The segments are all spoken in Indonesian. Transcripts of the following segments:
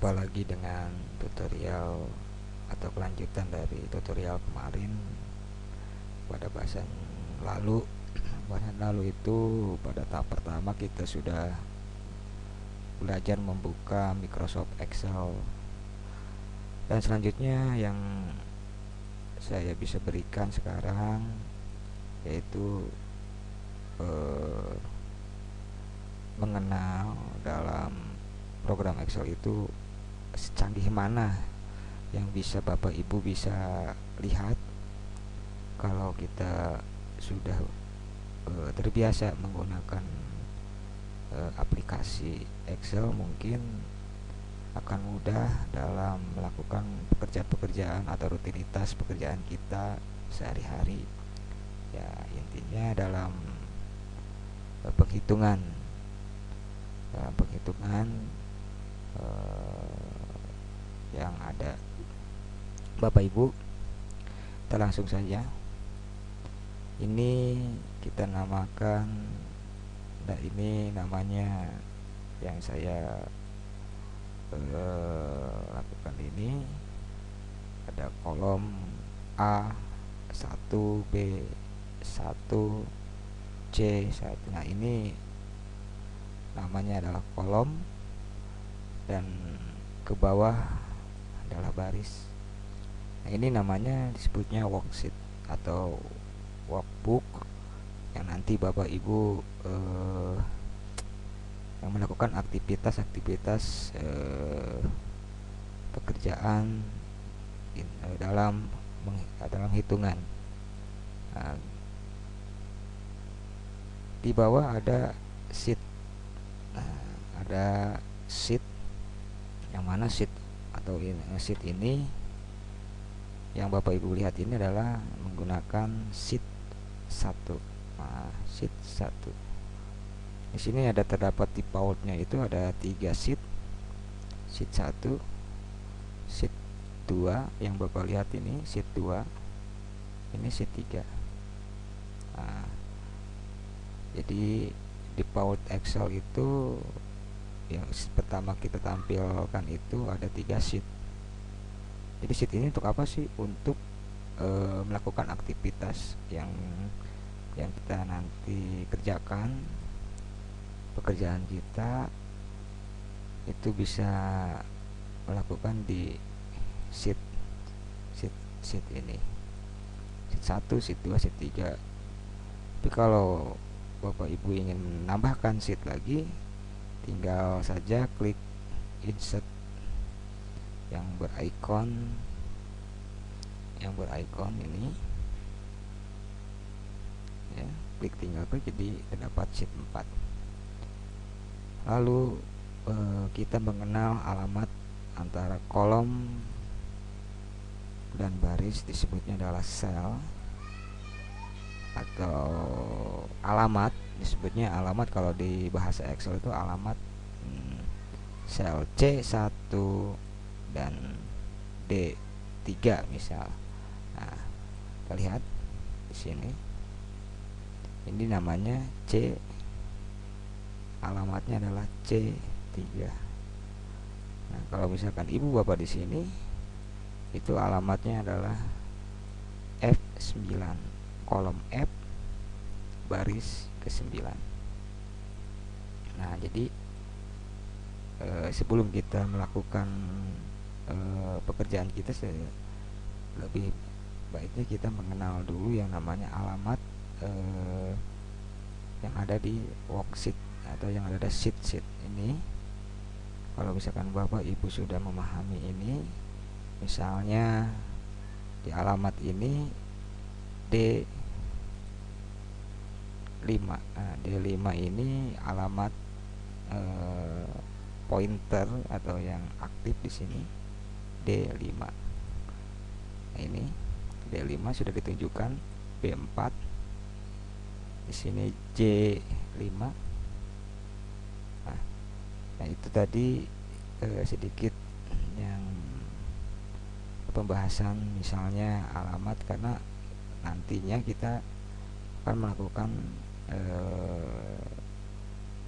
Jumpa lagi dengan tutorial atau kelanjutan dari tutorial kemarin. Pada bahasan lalu itu pada tahap pertama kita sudah belajar membuka Microsoft Excel, dan selanjutnya yang saya bisa berikan sekarang yaitu mengenal dalam program Excel itu secanggih mana yang bisa Bapak Ibu bisa lihat kalau kita sudah terbiasa menggunakan aplikasi Excel. Mungkin akan mudah dalam melakukan pekerjaan-pekerjaan atau rutinitas pekerjaan kita sehari-hari. Ya, intinya dalam penghitungan yang ada. Bapak Ibu, kita langsung saja. Ini kita namakan, nah ini namanya yang saya lakukan ini ada kolom A1, B1, C1. Nah, ini namanya adalah kolom, dan ke bawah adalah baris. Nah, ini namanya disebutnya worksheet atau workbook yang nanti Bapak Ibu yang melakukan aktivitas pekerjaan dalam hitungan. Nah, di bawah ada sheet. Nah, ada sheet, yang mana sheet atau sheet ini yang Bapak Ibu lihat ini adalah menggunakan sheet 1. Nah, sheet 1. Di sini ada terdapat defaultnya itu ada 3 sheet. Sheet 1, sheet 2 yang Bapak lihat ini sheet 2, ini sheet 3. Nah, jadi default Excel itu yang pertama kita tampilkan itu ada 3 sheet. Jadi sheet ini untuk apa sih? Untuk melakukan aktivitas yang kita nanti kerjakan, pekerjaan kita itu bisa melakukan di sheet ini, sheet 1, sheet 2, sheet 3. Tapi kalau Bapak Ibu ingin menambahkan sheet lagi, tinggal saja klik insert yang berikon ini ya, tinggal klik, jadi terdapat sheet 4. Lalu kita mengenal alamat antara kolom dan baris, disebutnya adalah cell, atau alamat, disebutnya alamat kalau di bahasa Excel itu alamat. Sel C1 dan D3 misal. Nah, kita lihat di sini. Ini namanya C, alamatnya adalah C3. Nah, kalau misalkan Ibu Bapak di sini itu alamatnya adalah F9, kolom F, baris ke-9. Nah, jadi sebelum kita melakukan pekerjaan kita, lebih baiknya kita mengenal dulu yang namanya alamat yang ada di worksheet atau yang ada di sheet ini. Kalau misalkan Bapak Ibu sudah memahami ini, misalnya di alamat ini D5. Nah, D5 ini alamat pointer atau yang aktif di sini D5. Nah, ini D5 sudah ditunjukkan. B4 di sini J5. Nah, itu tadi sedikit yang pembahasan misalnya alamat, karena nantinya kita akan melakukan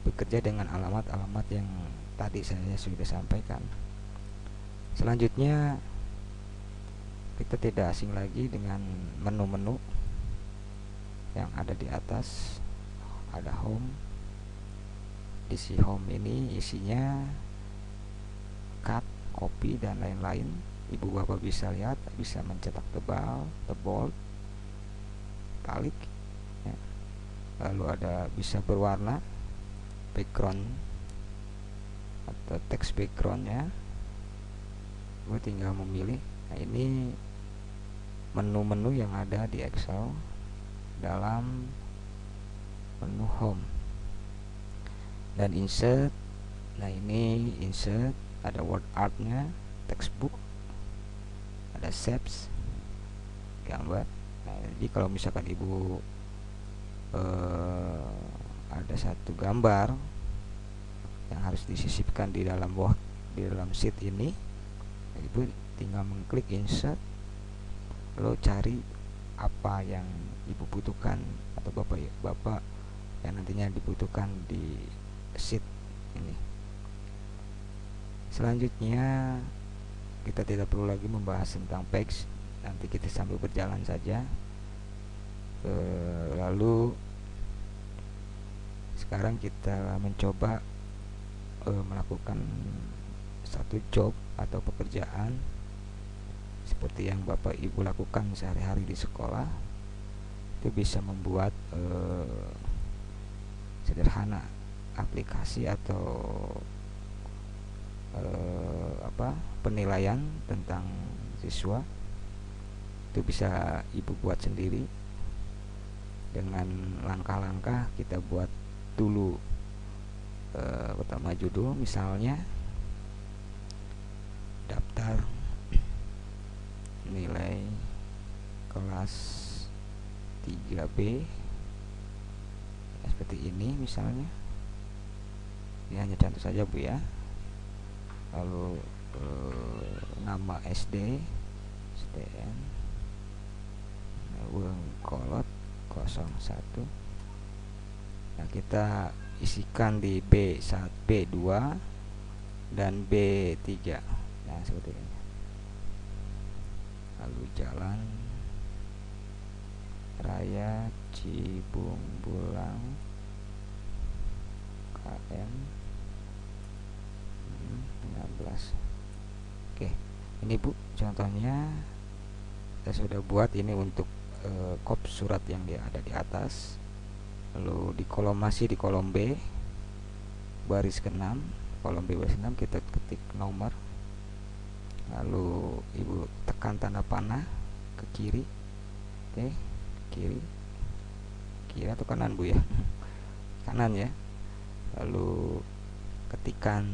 bekerja dengan alamat-alamat yang tadi saya sudah sampaikan. Selanjutnya kita tidak asing lagi dengan menu-menu yang ada di atas. Ada home. Di si home ini isinya cut, copy, dan lain-lain. Ibu bapak bisa lihat, bisa mencetak tebal, tebal, italic ya. Lalu ada bisa berwarna, background atau text background ya. Gue tinggal memilih. Nah, ini menu-menu yang ada di Excel dalam menu home. Dan insert. Nah, ini insert, ada word artnya, textbook, ada shapes, gambar. Nah, jadi kalau misalkan ibu ada satu gambar yang harus disisipkan di dalam sheet ini, ibu tinggal mengklik insert, lalu cari apa yang ibu butuhkan atau bapak yang nantinya dibutuhkan di sheet ini. Selanjutnya kita tidak perlu lagi membahas tentang page, nanti kita sambil berjalan saja. Lalu sekarang kita mencoba melakukan satu job atau pekerjaan seperti yang bapak ibu lakukan sehari-hari di sekolah. Itu bisa membuat sederhana aplikasi atau penilaian tentang siswa. Itu bisa ibu buat sendiri dengan langkah-langkah. Kita buat dulu pertama judul, misalnya daftar nilai kelas 3B ya, seperti ini misalnya. Ini hanya contoh saja bu ya. Lalu nama SD SDN Wengkolot 01. Nah, kita isikan di B1, B2 dan B3. Nah, seperti ini. Lalu jalan Raya Cibungbulang KM 15. Oke, ini bu contohnya saya sudah buat ini untuk kop surat yang dia ada di atas. Lalu di kolom masih di kolom B baris ke-6, kolom B baris 6 kita ketik nomor. Lalu ibu tekan tanda panah ke kiri. Oke, kiri atau kanan bu ya? Kanan ya. Lalu ketikan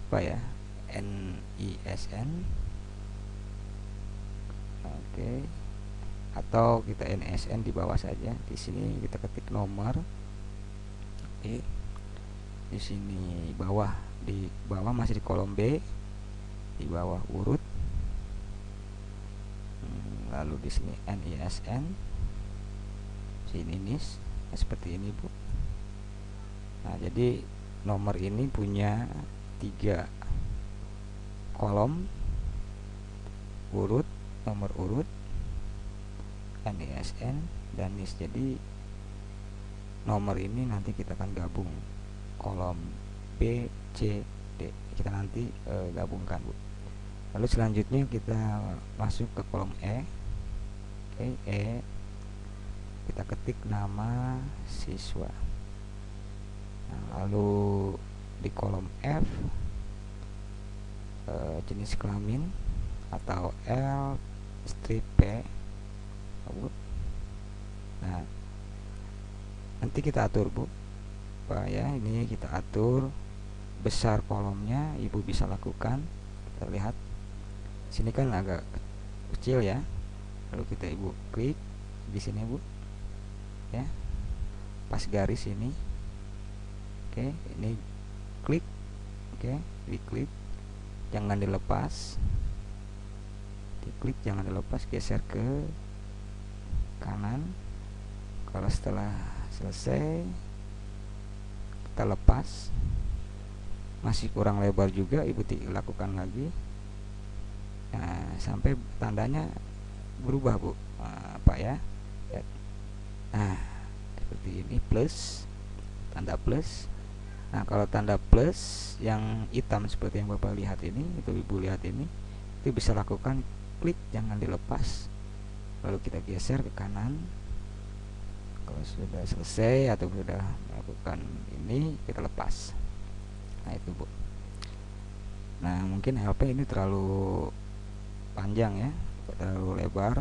apa ya, NISN. Oke, atau kita NSN di bawah saja. Di sini kita ketik nomor. Oke, di sini di bawah masih di kolom B, di bawah urut. Lalu di sini NISN, sini NIS. Nah, seperti ini bu. Nah, jadi nomor ini punya 3 kolom, urut, nomor urut, NISN, dan NIS. Jadi nomor ini nanti kita akan gabung kolom B, C, D. Kita nanti gabungkan bu. Lalu selanjutnya kita masuk ke kolom E. Oke, E. Kita ketik nama siswa. Nah, lalu di kolom F jenis kelamin atau L strip P. Nah, nanti kita atur bu, Pak ya. Ini kita atur besar kolomnya, ibu bisa lakukan. Kita lihat sini kan agak kecil ya. Lalu kita ibu klik di sini bu ya, pas garis ini. Oke, ini klik. Oke, diklik, jangan dilepas. Diklik, jangan dilepas, geser ke kanan. Kalau setelah selesai kita lepas, masih kurang lebar juga, ibu lakukan lagi. Nah, sampai tandanya berubah bu, apa ya. Nah, seperti ini, plus, tanda plus. Nah, kalau tanda plus yang hitam seperti yang bapak lihat ini, itu ibu lihat ini, itu bisa lakukan klik, jangan dilepas, lalu kita geser ke kanan. Kalau sudah selesai atau sudah melakukan ini, kita lepas. Nah itu bu. Nah mungkin HP ini terlalu panjang ya, terlalu lebar.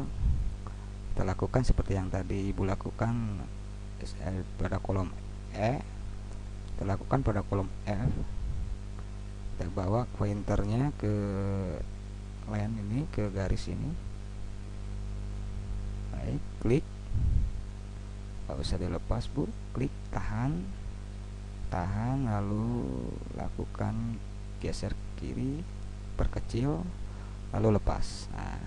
Kita lakukan seperti yang tadi ibu lakukan pada kolom E, kita lakukan pada kolom F. Kita bawa pointernya ke line ini, ke garis ini. Baik, klik, nggak usah dilepas bu, klik, tahan, lalu lakukan geser kiri, perkecil, lalu lepas. Nah,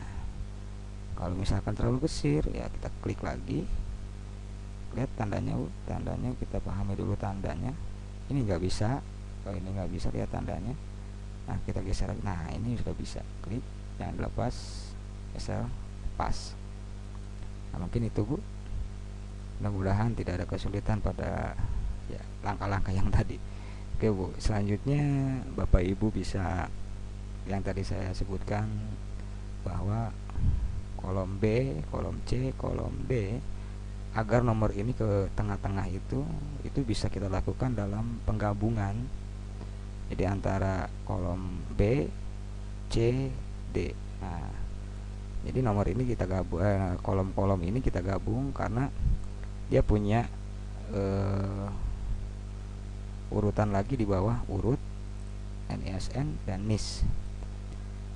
kalau misalkan terlalu besar ya kita klik lagi. Lihat tandanya, tandanya kita pahami dulu tandanya. Ini nggak bisa, kalau ini nggak bisa, lihat tandanya. Nah kita geser lagi. Nah ini sudah bisa, klik, jangan dilepas, geser, lepas. Nah mungkin itu bu. Mudah-mudahan tidak ada kesulitan pada ya langkah-langkah yang tadi. Oke bu, selanjutnya bapak ibu bisa yang tadi saya sebutkan, bahwa kolom B, kolom C, kolom D, agar nomor ini ke tengah-tengah itu bisa kita lakukan dalam penggabungan. Jadi antara kolom B, C, D. Nah, jadi nomor ini kita gabung, kolom-kolom ini kita gabung karena dia punya urutan lagi di bawah, urut NISN dan NIS.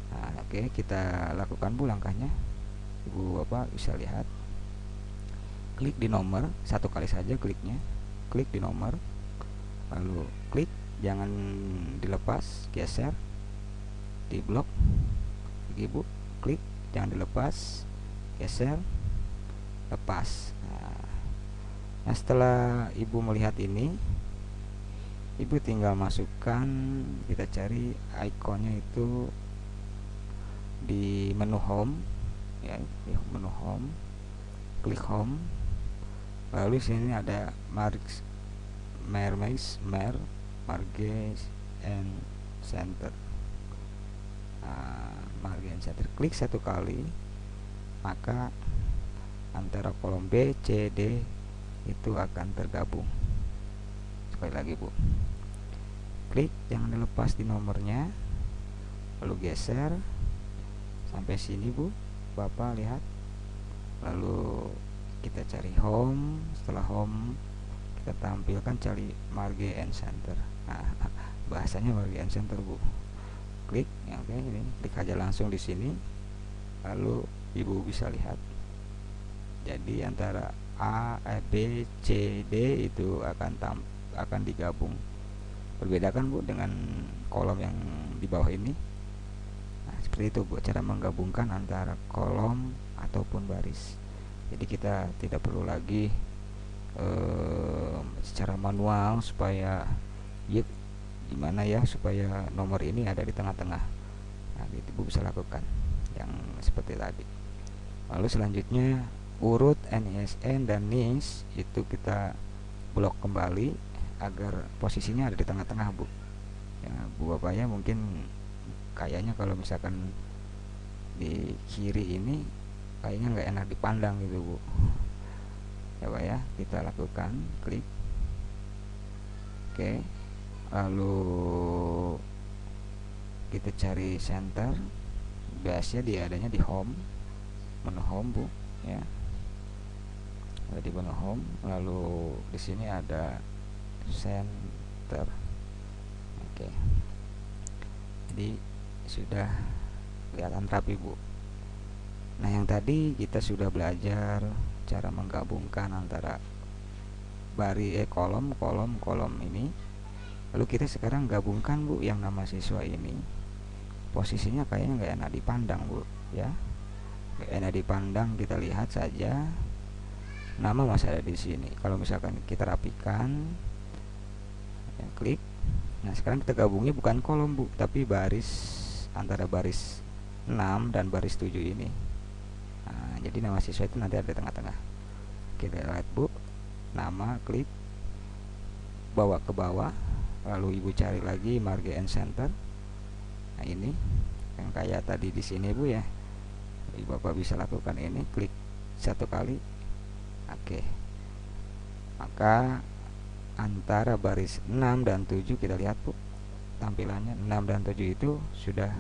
Nah, oke, kita lakukan bu langkahnya. Ibu bapak bisa lihat, klik di nomor satu kali saja, kliknya, klik di nomor, lalu klik, jangan dilepas, geser di blok lagi bu, klik, jangan dilepas, geser, lepas. Nah setelah ibu melihat ini, ibu tinggal masukkan, kita cari ikonnya itu di menu home ya, di menu home, klik home, lalu sini ada marge and center. Marge and center, klik satu kali, maka antara kolom B, C, D itu akan tergabung. Sekali lagi bu, klik, jangan dilepas di nomornya, lalu geser sampai sini bu, bapak lihat, lalu kita cari home. Setelah home kita tampilkan, cari marge and center. Nah bahasanya marge and center bu, klik ya, oke, ini klik aja langsung di sini, lalu ibu bisa lihat. Jadi antara A, B, C, D itu akan digabung. Perbedakan bu dengan kolom yang di bawah ini. Nah seperti itu bu, cara menggabungkan antara kolom ataupun baris. Jadi kita tidak perlu lagi secara manual supaya gimana ya, supaya nomor ini ada di tengah-tengah. Nah itu bu bisa lakukan yang seperti tadi. Lalu selanjutnya urut NISN dan NIS itu kita blok kembali agar posisinya ada di tengah-tengah bu. Ya, bu bapaknya mungkin kayaknya kalau misalkan di kiri ini kayaknya nggak enak dipandang gitu bu. Ya pak ya, kita lakukan klik, oke, lalu kita cari center. Biasanya dia adanya di home, menu home bu ya, di menu home, lalu di sini ada center. Oke, jadi sudah kelihatan rapi bu. Nah yang tadi kita sudah belajar cara menggabungkan antara kolom ini. Lalu kita sekarang gabungkan bu yang nama siswa ini. Posisinya kayaknya nggak enak dipandang bu ya, nggak enak dipandang. Kita lihat saja, nama masih ada di sini. Kalau misalkan kita rapikan, ya, klik, Nah sekarang kita gabungnya bukan kolom Bu, tapi baris, antara baris 6 dan baris 7 ini. Nah, jadi nama siswa itu nanti ada di tengah-tengah. Kita lihat Bu, nama, klik, bawa ke bawah, lalu Ibu cari lagi margin and center. Nah ini yang kayak tadi di sini Bu ya. Bapak bisa lakukan ini, klik satu kali. Oke. Maka antara baris 6 dan 7 kita lihat Bu, tampilannya 6 dan 7 itu sudah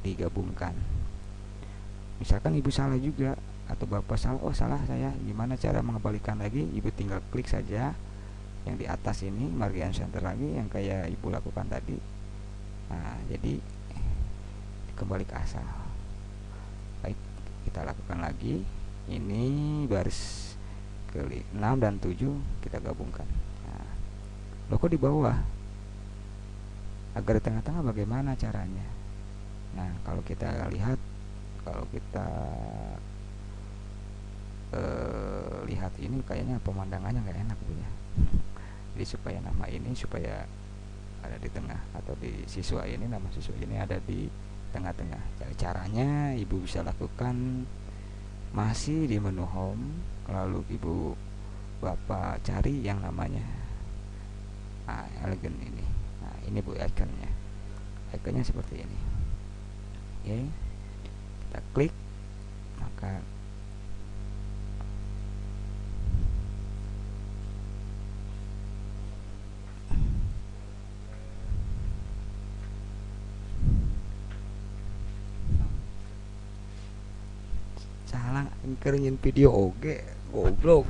digabungkan. Misalkan Ibu salah juga, atau Bapak salah, oh salah saya, gimana cara mengembalikan lagi? Ibu tinggal klik saja yang di atas ini, margin center lagi, yang kayak Ibu lakukan tadi. Nah jadi kembali ke asal. Baik, kita lakukan lagi. Ini baris ke 6 dan 7 kita gabungkan. Nah, logo di bawah, agar di tengah-tengah bagaimana caranya? Nah kalau kita lihat, kalau kita lihat ini kayaknya pemandangannya nggak enak Bu ya. Jadi supaya nama ini supaya ada di tengah, atau di siswa ini, nama siswa ini ada di tengah-tengah. Jadi caranya Ibu bisa lakukan masih di menu home, lalu Ibu Bapak cari yang namanya elegant ini. Nah ini Bu ikonnya, ikonnya seperti ini. Oke, kita klik, maka salah ngkeringin video oke, goblok.